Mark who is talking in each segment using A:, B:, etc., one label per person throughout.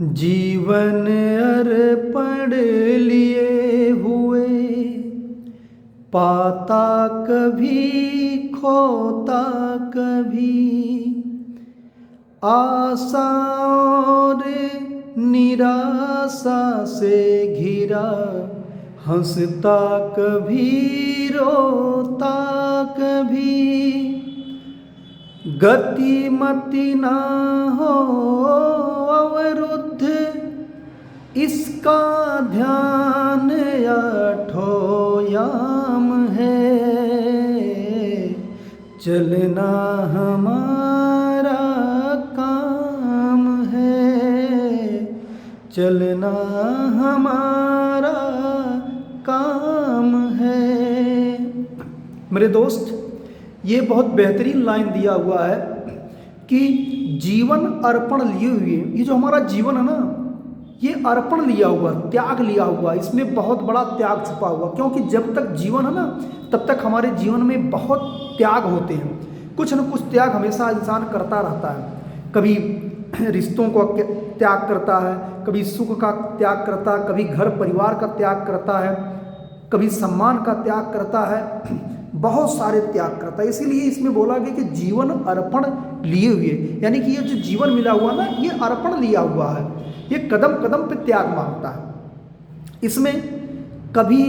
A: जीवन अर्पण लिए हुए, पाता कभी खोता कभी, आशा और निराशा से घिरा, हंसता कभी रोता कभी, गति मति ना हो अवरुद्ध, इसका ध्यान आठों याम है, चलना हमारा काम है, चलना हमारा काम है। मेरे दोस्त, ये बहुत बेहतरीन लाइन दिया हुआ है कि जीवन अर्पण लिए हुए, ये जो हमारा जीवन है ना, ये अर्पण लिया हुआ, त्याग लिया हुआ, इसमें बहुत बड़ा त्याग छुपा हुआ। क्योंकि जब तक जीवन है ना, तब तक हमारे जीवन में बहुत त्याग होते हैं। कुछ न कुछ त्याग हमेशा इंसान करता रहता है। कभी रिश्तों को त्याग करता है, कभी सुख का त्याग करता है, कभी घर परिवार का त्याग करता है, कभी सम्मान का त्याग करता है, बहुत सारे त्याग करता है। इसीलिए इसमें बोला गया कि जीवन अर्पण लिए हुए, यानी कि ये जो जीवन मिला हुआ ना, ये अर्पण लिया हुआ है, ये कदम कदम पे त्याग मांगता है। इसमें कभी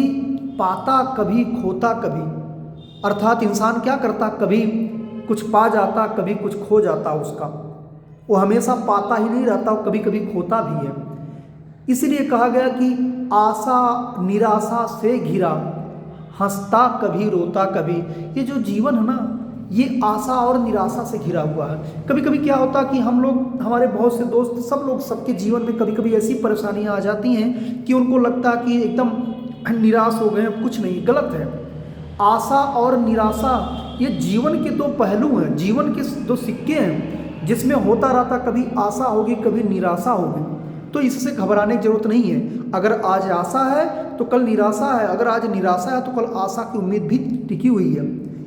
A: पाता कभी खोता कभी, अर्थात इंसान क्या करता, कभी कुछ पा जाता कभी कुछ खो जाता उसका, वो हमेशा पाता ही नहीं रहता, वो कभी कभी खोता भी है। इसलिए कहा गया कि आशा निराशा से घिरा, हंसता कभी रोता कभी। ये जो जीवन है ना, ये आशा और निराशा से घिरा हुआ है। कभी कभी क्या होता कि हम लोग, हमारे बहुत से दोस्त, सब लोग, सबके जीवन में कभी कभी ऐसी परेशानियां आ जाती हैं कि उनको लगता कि एकदम निराश हो गए, कुछ नहीं, गलत है। आशा और निराशा ये जीवन के दो पहलू हैं, जीवन के दो सिक्के हैं, जिसमें होता रहता, कभी आशा होगी कभी निराशा होगी। तो इससे घबराने की जरूरत नहीं है। अगर आज आशा है तो कल निराशा है, अगर आज निराशा है तो कल आशा की उम्मीद भी टिकी हुई है।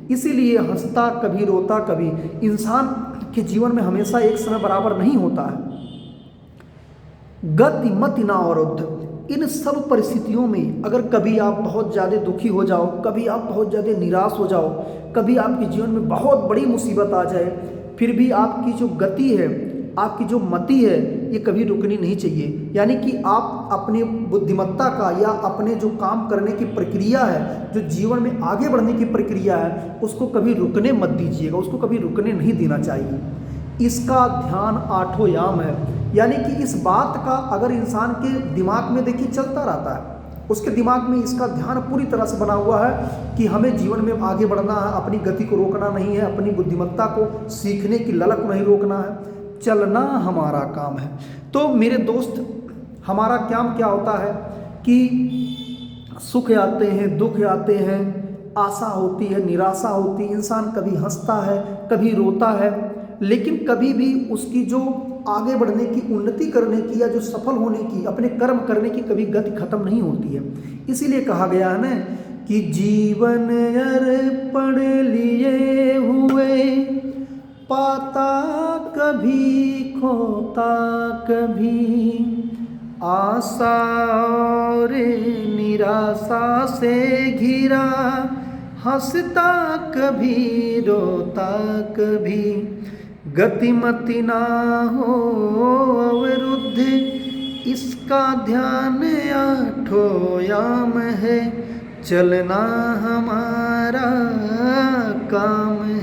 A: इसीलिए हंसता कभी रोता कभी, इंसान के जीवन में हमेशा एक समय बराबर नहीं होता है। गति मति ना अवरुद्ध, इन सब परिस्थितियों में अगर कभी आप बहुत ज़्यादा दुखी हो जाओ, कभी आप बहुत ज़्यादा निराश हो जाओ, कभी आपके जीवन में बहुत बड़ी मुसीबत आ जाए, फिर भी आपकी जो गति है, आपकी जो मति है, ये कभी रुकनी नहीं चाहिए। यानी कि आप अपनी बुद्धिमत्ता का या अपने जो काम करने की प्रक्रिया है, जो जीवन में आगे बढ़ने की प्रक्रिया है, उसको कभी रुकने मत दीजिएगा, उसको कभी रुकने नहीं देना चाहिए। इसका ध्यान आठों याम है, यानी कि इस बात का अगर इंसान के दिमाग में देखिए चलता रहता है, उसके दिमाग में इसका ध्यान पूरी तरह से बना हुआ है कि हमें जीवन में आगे बढ़ना है, अपनी गति को रोकना नहीं है, अपनी बुद्धिमत्ता को सीखने की ललक को नहीं रोकना है, चलना हमारा काम है। तो मेरे दोस्त, हमारा काम क्या होता है कि सुख आते हैं, दुख आते हैं, आशा होती है, निराशा होती है, इंसान कभी हंसता है कभी रोता है, लेकिन कभी भी उसकी जो आगे बढ़ने की, उन्नति करने की, या जो सफल होने की, अपने कर्म करने की कभी गति खत्म नहीं होती है। इसीलिए कहा गया है ना कि जीवन अर्पण लिए हुए, पाता कभी खोता कभी, आशा और निराशा से घिरा, हंसता कभी रोता कभी, गति मति ना हो अवरुद्ध, इसका ध्यान आठों याम है, चलना हमारा काम है।